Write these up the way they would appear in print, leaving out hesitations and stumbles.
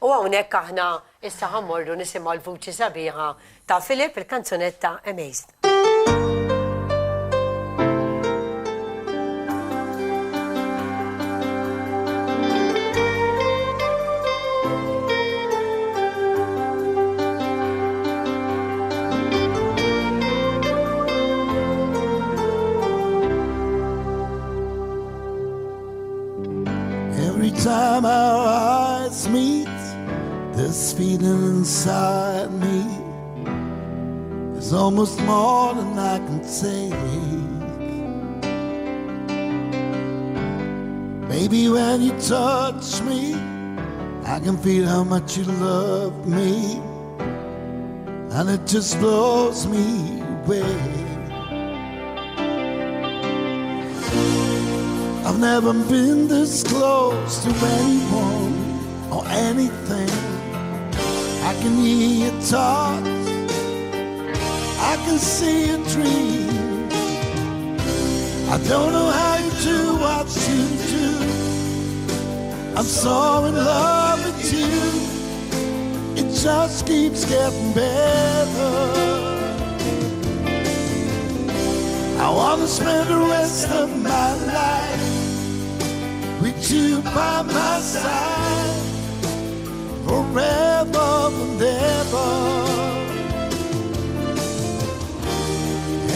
U hawnhekk aħna issa ħammorru nisimgħu l-vuċi sabiħa ta' Filip il-kanzunetta Amazed. Every time our eyes meet, this feeling inside me is almost more than I can take. Baby, when you touch me, I can feel how much you love me, and it just blows me away. I've never been this close to anyone or anything. I can hear your thoughts, I can see your dreams. I don't know how you do what you do. I'm so in love with you. It just keeps getting better. I wanna spend the rest of my life with you by my side, forever and ever.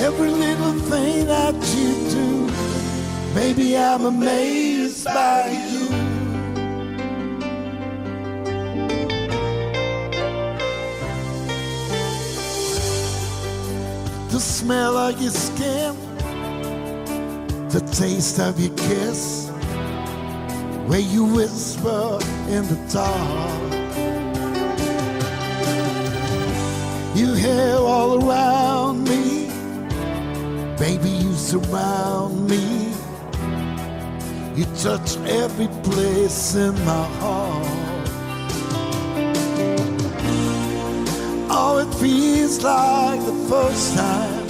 Every little thing that you do, baby, I'm amazed by you. The smell of your skin, the taste of your kiss, where you whisper in the dark. Your hair all around me, baby, you surround me. You touch every place in my heart. Oh, it feels like the first time,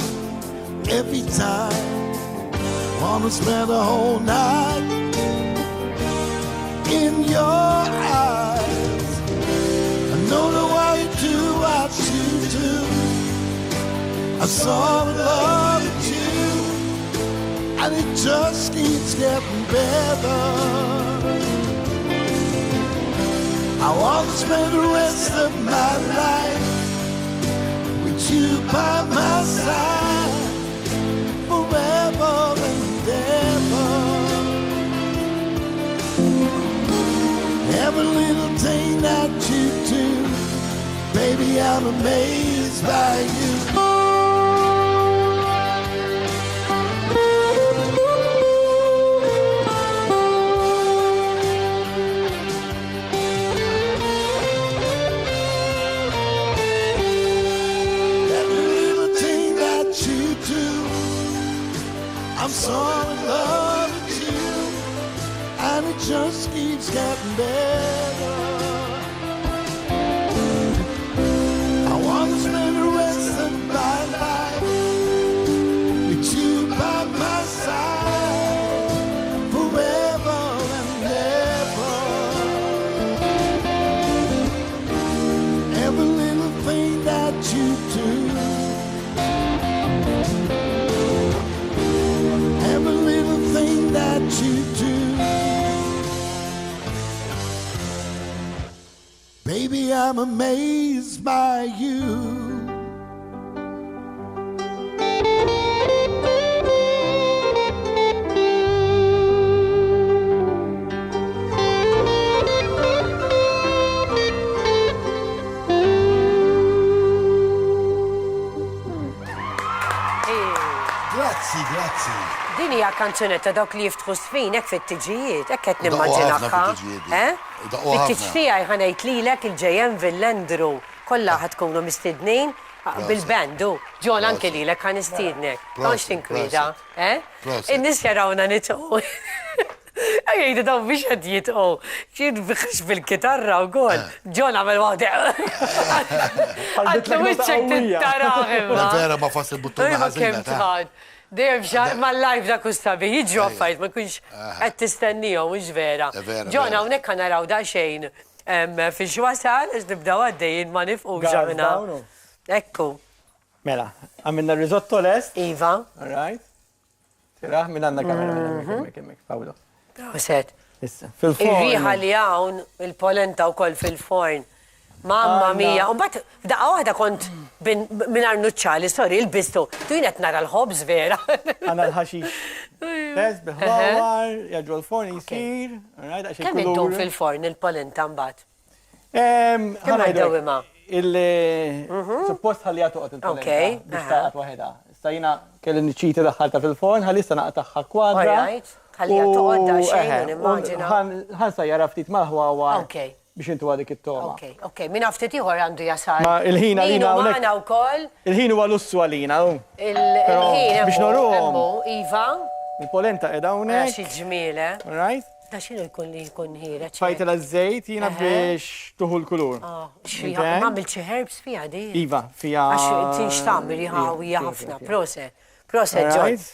every time. Wanna spend a whole night in your eyes. I don't know why you do what you do. I'm so in love with you, and it just keeps getting better. I want to spend the rest of my life with you by my side, forever and ever. Every little thing that you do, baby, I'm amazed by you. Every little thing that you do, I'm so in love with you, and it just keeps getting better. I want to spend the rest of my life with you by my side, forever and ever. Every little thing that you do, every little thing that you do, baby, I'm amazed by you. Grazzi. Din hija kanzunetta dawk li jiftħu sfinek fit-tiġijiet, hekk qed nimmaġinakha. Fit-tiġ tiegħi ħanejt lilek il-ġejjem Villendru. Kollha ħad tkunu mistidnin bil-bandu. Ġon anke lilek ħan istidnek. Konx tinkwida, In-nies jarawna nitqgħu. Jgħidu daw biex qed jitqgħu. Xien biħx bil-kitarra wkoll. Ġon għamel waħda. Għaddu wiċċek tittaraħ imma. Vera ma fassi buttuna ħażina. Dejjem mal-live da kustabi, jiġu għaffajt, ma kunx qed tistennihom, mhux vera. Ġon hawnhekk naraw daqsxejn Fi xwasal, għax nibdaw għaddejjin ma nifqux ġamina. Ekku. Mela, għamilna risotto lest. Iva. All right. Tiraħ minn għanna kamera, kemmek, Pawlo. Uset. Issa, fil-forn. Ir-riħa li hawn il-polenta wkoll fil-forn. Mamma mia, un bat, daqqa waħda kont minn arnuċċali, sorry, il-bistu. Tu jnet nara l-ħobż vera. Għanna l-ħaxix. Tess, biħlawar, jaġu l-forn jisir. Kemm intom fil-forn il-polenta mbagħad? Ħanajdu ima? Suppost ħalli għatu għat il-polenta. Okay. Biex taqat waħeda. Stajna kelli nċiti daħħalta fil-forn, ħalli sta naqtaħħa kwadra. Ħalli għatu għodda xejn, nimmaġina. Ħan sajjara ftit maħwa għar. Okay. Biex intu għadik it-toma. Ok, minn ftit ieħor għandu jasal. Ma il-ħin għalina hawnhekk. Għana wkoll. Il-ħin huwa lussu għalina. Il-ħin biex norhom. Iva. Il-polenta qiegħda hawnhekk. Xi ġmiele. Right? Da x'inhu jkun li jkun ħireġ. Fajtela żejt jiena biex tuħu l-kulur. M'għamil xi herbs fiha di. Iva, fiha. Għax tinx tagħmel ħawija ħafna. Proset. Proset, Ġorġ.